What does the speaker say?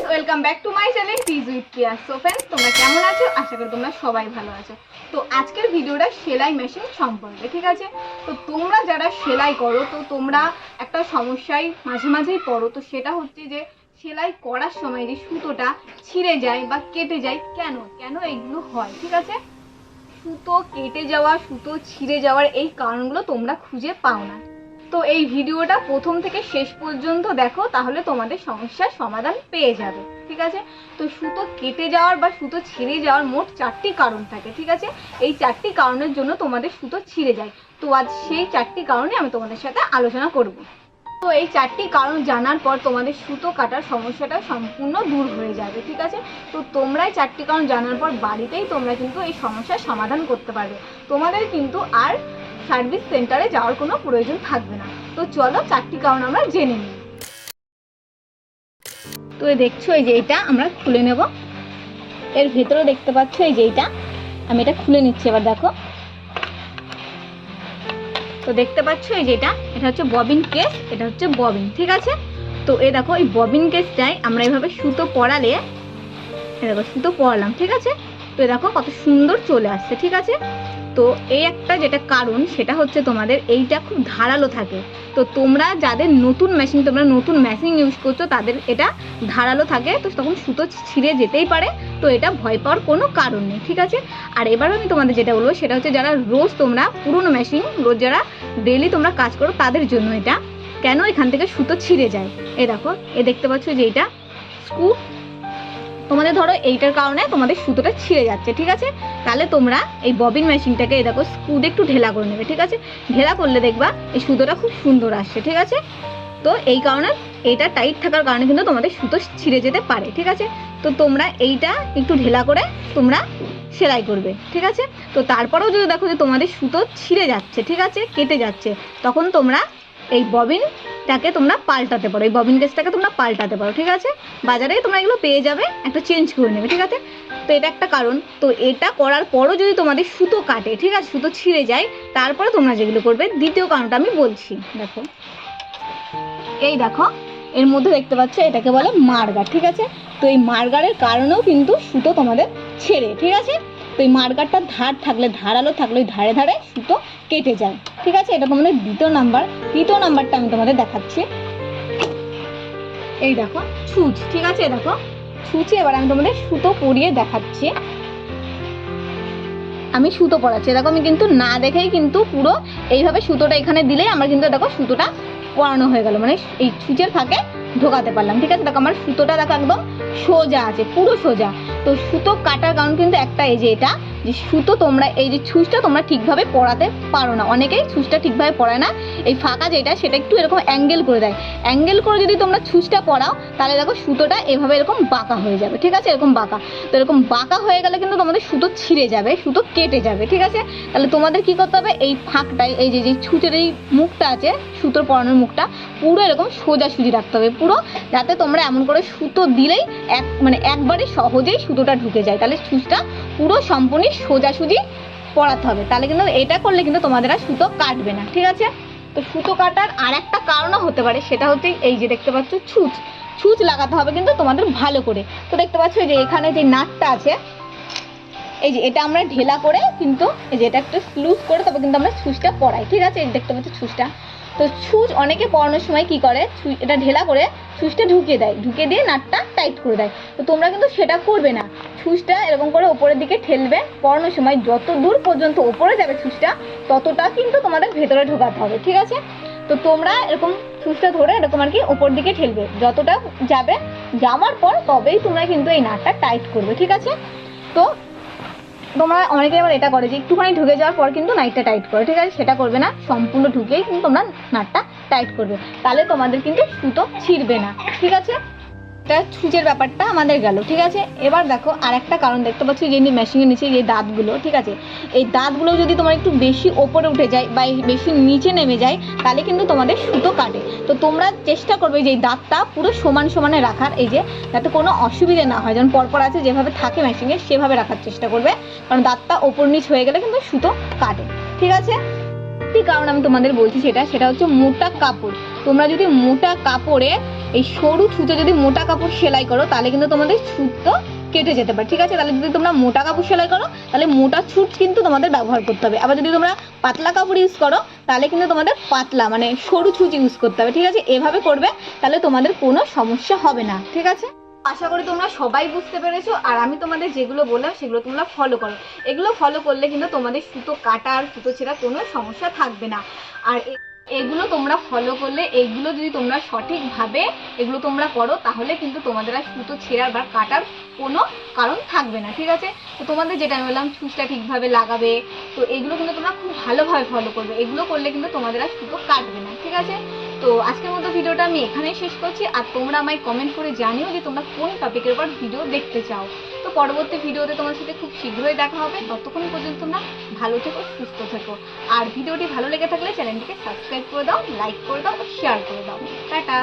Welcome back to my channel tease with Priya. So friends, তোমরা কেমন আছো? আশা করি তোমরা সবাই ভালো আছো। তো আজকের ভিডিওটা সেলাই মেশিন সম্পর্কে, ঠিক আছে? তো তোমরা যারা সেলাই করো, তো তোমরা একটা সমস্যায় মাঝে মাঝেই পড়ো। তো সেটা হচ্ছে যে সেলাই করার সময় যে সুতোটা ছিঁড়ে যায় বা কেটে যায়, কেন কেন এগুলো হয়, ঠিক আছে? সুতো কেটে যাওয়া, সুতো ছিঁড়ে যাওয়ার এই কারণগুলো তোমরা খুঁজে পাও না। তো এই ভিডিওটা প্রথম থেকে শেষ পর্যন্ত দেখো, তাহলে তোমাদের সমস্যার সমাধান পেয়ে যাবে, ঠিক আছে? তো সুতো কেটে যাওয়ার বা সুতো ছিঁড়ে যাওয়ার মোট 4টি কারণ থাকে, ঠিক আছে? এই 4টি কারণের জন্য তোমাদের সুতো ছিঁড়ে যায়। তো আজ সেই 4টি কারণে আমি তোমাদের সাথে আলোচনা করব। তো এই 4টি কারণ জানার পর তোমাদের সুতো কাটার সমস্যাটা সম্পূর্ণ দূর হয়ে যাবে, ঠিক আছে? তো তোমরা এই 4টি কারণ জানার পর বাড়িতেই তোমরা কিন্তু এই সমস্যার সমাধান করতে পারবে। তোমাদের কিন্তু আর সার্ভিস সেন্টারে যাওয়ার কোনো প্রয়োজন থাকবে না। তো চলো 4টি কারণ আমরা জেনে নিই। তো দেখছো এই যে এটা আমরা খুলে নেব। এর ভেতরে দেখতে পাচ্ছ এই যে এটা, আমি এটা খুলে নিচ্ছি। এবার দেখো, তো দেখতে পাচ্ছ এই যে এটা হচ্ছে ববিন কেস, এটা হচ্ছে ববিন, ঠিক আছে? তো এই দেখো, এই ববিন কেসটাই আমরা এইভাবে সুতো পরালে, দেখো সুতো পরালাম, ঠিক আছে? তো দেখো কত সুন্দর চলে আসছে, ঠিক আছে? তো এই একটা যেটা কারণ, সেটা হচ্ছে তোমাদের এইটা খুব ধারালো থাকে। তো তোমরা যাদের নতুন মেশিন ইউজ করছো, তাদের এটা ধারালো থাকে, তো তখন সুতো ছিঁড়ে যেতেই পারে। তো এটা ভয় পাওয়ার কোনো কারণ নেই, ঠিক আছে? আর এবার আমি তোমাদের যেটা বলবো সেটা হচ্ছে, যারা রোজ তোমরা পুরনো মেশিন রোজ যারা ডেইলি তোমরা কাজ করো, তাদের জন্য এটা কেন এখান থেকে সুতো ছিঁড়ে যায়। এই দেখো, দেখতে পাচ্ছ যে এটা স্ক্রু, তোমাদের ধরো এইটার কারণে তোমাদের সুতোটা ছিঁড়ে যাচ্ছে, ঠিক আছে? তাহলে তোমরা এই ববিন মেশিনটাকে এই দেখো স্ক্রু দিয়ে একটু ঢেলা করে নেবে, ঠিক আছে? ঢেলা করলে দেখবা এই সুতোটা খুব সুন্দর আসছে, ঠিক আছে? তো এই কারণে এইটা টাইট থাকার কারণে কিন্তু তোমাদের সুতো ছিঁড়ে যেতে পারে, ঠিক আছে? তো তোমরা এইটা একটু ঢেলা করে তোমরা সেলাই করবে, ঠিক আছে? তো তারপরেও যদি দেখো যে তোমাদের সুতো ছিঁড়ে যাচ্ছে, ঠিক আছে, কেটে যাচ্ছে, তখন তোমরা এই ববিনটাকে তোমরা পাল্টাতে পারো, এই ববিন কেসটাকে তোমরা পাল্টাতে পারো, ঠিক আছে? বাজারে তোমরা এগুলো পেয়ে যাবে, একটা চেঞ্জ করে নেবে, ঠিক আছে? তো এটা একটা কারণ। তো এটা করার পরও যদি তোমাদের সুতো কাটে, ঠিক আছে, সুতো ছিঁড়ে যায়, তারপরে তোমরা যেগুলো করবে, দ্বিতীয় কারণটা আমি বলছি। দেখো, এই দেখো এর মধ্যে দেখতে পাচ্ছ, এটাকে বলে মার্গার, ঠিক আছে? তো এই মার্গারের কারণেও কিন্তু সুতো তোমাদের ছেড়ে, ঠিক আছে? তো এই মার্গারটা ধারালো থাকলে ওই ধারে ধারে সুতো কেটে যায়, ঠিক আছে? এটা তোমাদের দ্বিতীয় নাম্বার। তৃতীয় নাম্বারটা আমি তোমাদের দেখাচ্ছি। এই দেখো ছুঁচ, ঠিক আছে? দেখো ছুঁচে এবার আমি তোমাদের সুতো পরিয়ে দেখাচ্ছি। আমি সুতো পরাচ্ছি, দেখো আমি কিন্তু না দেখেই কিন্তু পুরো এইভাবে সুতোটা এখানে দিলেই আমার কিন্তু দেখো সুতোটা পরানো হয়ে গেল, মানে এই ছুঁচের ফাঁকে ঢোকাতে পারলাম, ঠিক আছে? দেখো আমার সুতোটা দেখো একদম সোজা আছে, পুরো সোজা। তো সুতো কাটার কারণ কিন্তু একটা, এই যে এটা যে সুতো তোমরা এই যে ছুঁচটা তোমরা ঠিকভাবে পরাতে পারো না, অনেকেই ছুঁচটা ঠিকভাবে পরায় না। এই ফাঁকা যেটা, সেটা একটু এরকম অ্যাঙ্গেল করে দেয়। অ্যাঙ্গেল করে যদি তোমরা ছুঁচটা পরাও, তাহলে দেখো সুতোটা এভাবে এরকম বাঁকা হয়ে যাবে, ঠিক আছে? এরকম বাঁকা। তো এরকম বাঁকা হয়ে গেলে কিন্তু তোমাদের সুতো ছিঁড়ে যাবে, সুতো কেটে যাবে, ঠিক আছে? তাহলে তোমাদের কি করতে হবে, এই ফাঁকটায় এই যে ছুঁচের এই মুখটা আছে, সুতোর পরানোর মুখটা পুরো এরকম সোজাসুজি রাখতে হবে পুরো, যাতে তোমরা এমন করে সুতো দিলেই একবারে সহজেই সুতোটা ঢুকে যায়। তাহলে ছুঁচটা পুরো সম্পূর্ণ সোজাসুজি পরাতে হবে, তাহলে কিন্তু এটা করলে কিন্তু তোমাদের আর সুতো কাটবে না, ঠিক আছে? তো সুতো কাটার আর একটা কারণও হতে পারে, সেটা হচ্ছে এই যে দেখতে পাচ্ছ ছুঁচ লাগাতে হবে কিন্তু তোমাদের ভালো করে। তো দেখতে পাচ্ছ যে এখানে যে নাটটা আছে, এই যে এটা আমরা ঢেলা করে কিন্তু এই যে এটা একটু লুজ করে তবে কিন্তু আমরা ছুঁচটা পরাই, ঠিক আছে? এই দেখতে পাচ্ছ ছুঁচটা। তো ছুঁচ অনেকে পরানোর সময় কি করে, এটা ঢেলা করে ছুঁচটা ঢুকিয়ে দিয়ে নাটটা টাইট করে দেয়। তো তোমরা কিন্তু সেটা করবে না। ছুঁচটা এরকম করে ওপরের দিকে ঠেলবে, পরানোর সময় যত দূর পর্যন্ত ওপরে যাবে ছুঁচটা, ততটা কিন্তু তোমাদের ভেতরে ঢোকাতে হবে, ঠিক আছে? তো তোমরা এরকম ছুঁচটা ধরে এরকম আর কি ওপর দিকে ঠেলবে, যতটা যাবে, যাওয়ার পর তবেই তোমরা কিন্তু এই নাটটা টাইট করবে, ঠিক আছে? তো তোমরা অনেকে এবার এটা করে যে একটুখানি ঢুকে যাওয়ার পর কিন্তু নাটটা টাইট করে, ঠিক আছে? সেটা করবে না, সম্পূর্ণ ঢুকেই কিন্তু তোমরা নাটটা টাইট করবে, তাহলে তোমাদের কিন্তু সুতো ছিঁড়বে না, ঠিক আছে? এটা ছুঁচের ব্যাপারটা আমাদের গেল, ঠিক আছে? এবার দেখো আর একটা কারণ দেখতে পাচ্ছি, যে মেশিনের নিচে যে দাঁতগুলো, ঠিক আছে, এই দাঁতগুলো যদি তোমার একটু বেশি ওপরে উঠে যায় বা বেশি নিচে নেমে যায়, তাহলে কিন্তু তোমাদের সুতো কাটে। তো তোমরা চেষ্টা করবে যে এই দাঁতটা পুরো সমানে রাখার, এই যে যাতে কোনো অসুবিধা না হয়, যেমন পরপর আছে যেভাবে থাকে মেশিনে সেভাবে রাখার চেষ্টা করবে, কারণ দাঁতটা ওপর নিচ হয়ে গেলে কিন্তু সুতো কাটে, ঠিক আছে? একটি কারণ আমি তোমাদের বলছি, সেটা হচ্ছে মোটা কাপড়। তোমরা যদি মোটা কাপড়ে এই সরু ছুঁচে যদি মোটা কাপড় সেলাই করো তাহলে কিন্তু তোমাদের সুতো কেটে যেতে পারে, ঠিক আছে? তাহলে যদি তোমরা মোটা কাপড় সেলাই করো তাহলে মোটা ছুঁচ কিন্তু তোমাদের ব্যবহার করতে হবে। আবার যদি তোমরা পাতলা কাপড় ইউজ করো তাহলে কিন্তু তোমাদের পাতলা মানে সরু ছুঁচ ইউজ করতে হবে, ঠিক আছে? এভাবে করবে তাহলে তোমাদের কোনো সমস্যা হবে না, ঠিক আছে? আশা করি তোমরা সবাই বুঝতে পেরেছো। আর আমি তোমাদের যেগুলো বললাম সেগুলো তোমরা ফলো করো। এগুলো ফলো করলে কিন্তু তোমাদের সুতো কাটা আর সুতো ছেঁড়া কোনো সমস্যা থাকবে না। আর এগুলো তোমরা ফলো করলে, এগুলো যদি তোমরা সঠিকভাবে এগুলো তোমরা করো তাহলে কিন্তু তোমাদের আর সুতো ছেঁড়ার বা কাটার কোনো কারণ থাকবে না, ঠিক আছে? তো তোমাদের যেটা আমি বললাম ছুঁচটা ঠিকভাবে লাগাবে, তো এগুলো কিন্তু তোমরা খুব ভালোভাবে ফলো করবে। এগুলো করলে কিন্তু তোমাদের আর সুতো কাটবে না, ঠিক আছে? তো আজকের মতো ভিডিওটা আমি এখানেই শেষ করছি। আর তোমরা আমায় কমেন্ট করে জানিও যে তোমরা কোন টপিকের উপর ভিডিও দেখতে চাও। তো পরবর্তী ভিডিওতে তোমার সাথে খুব শীঘ্রই দেখা হবে। ততক্ষণ পর্যন্ত তোমরা ভালো থেকো, সুস্থ থেকো। আর ভিডিওটি ভালো লেগে থাকলে চ্যানেলটিকে সাবস্ক্রাইব করে দাও, লাইক করে দাও, শেয়ার করে দাও। টাটা।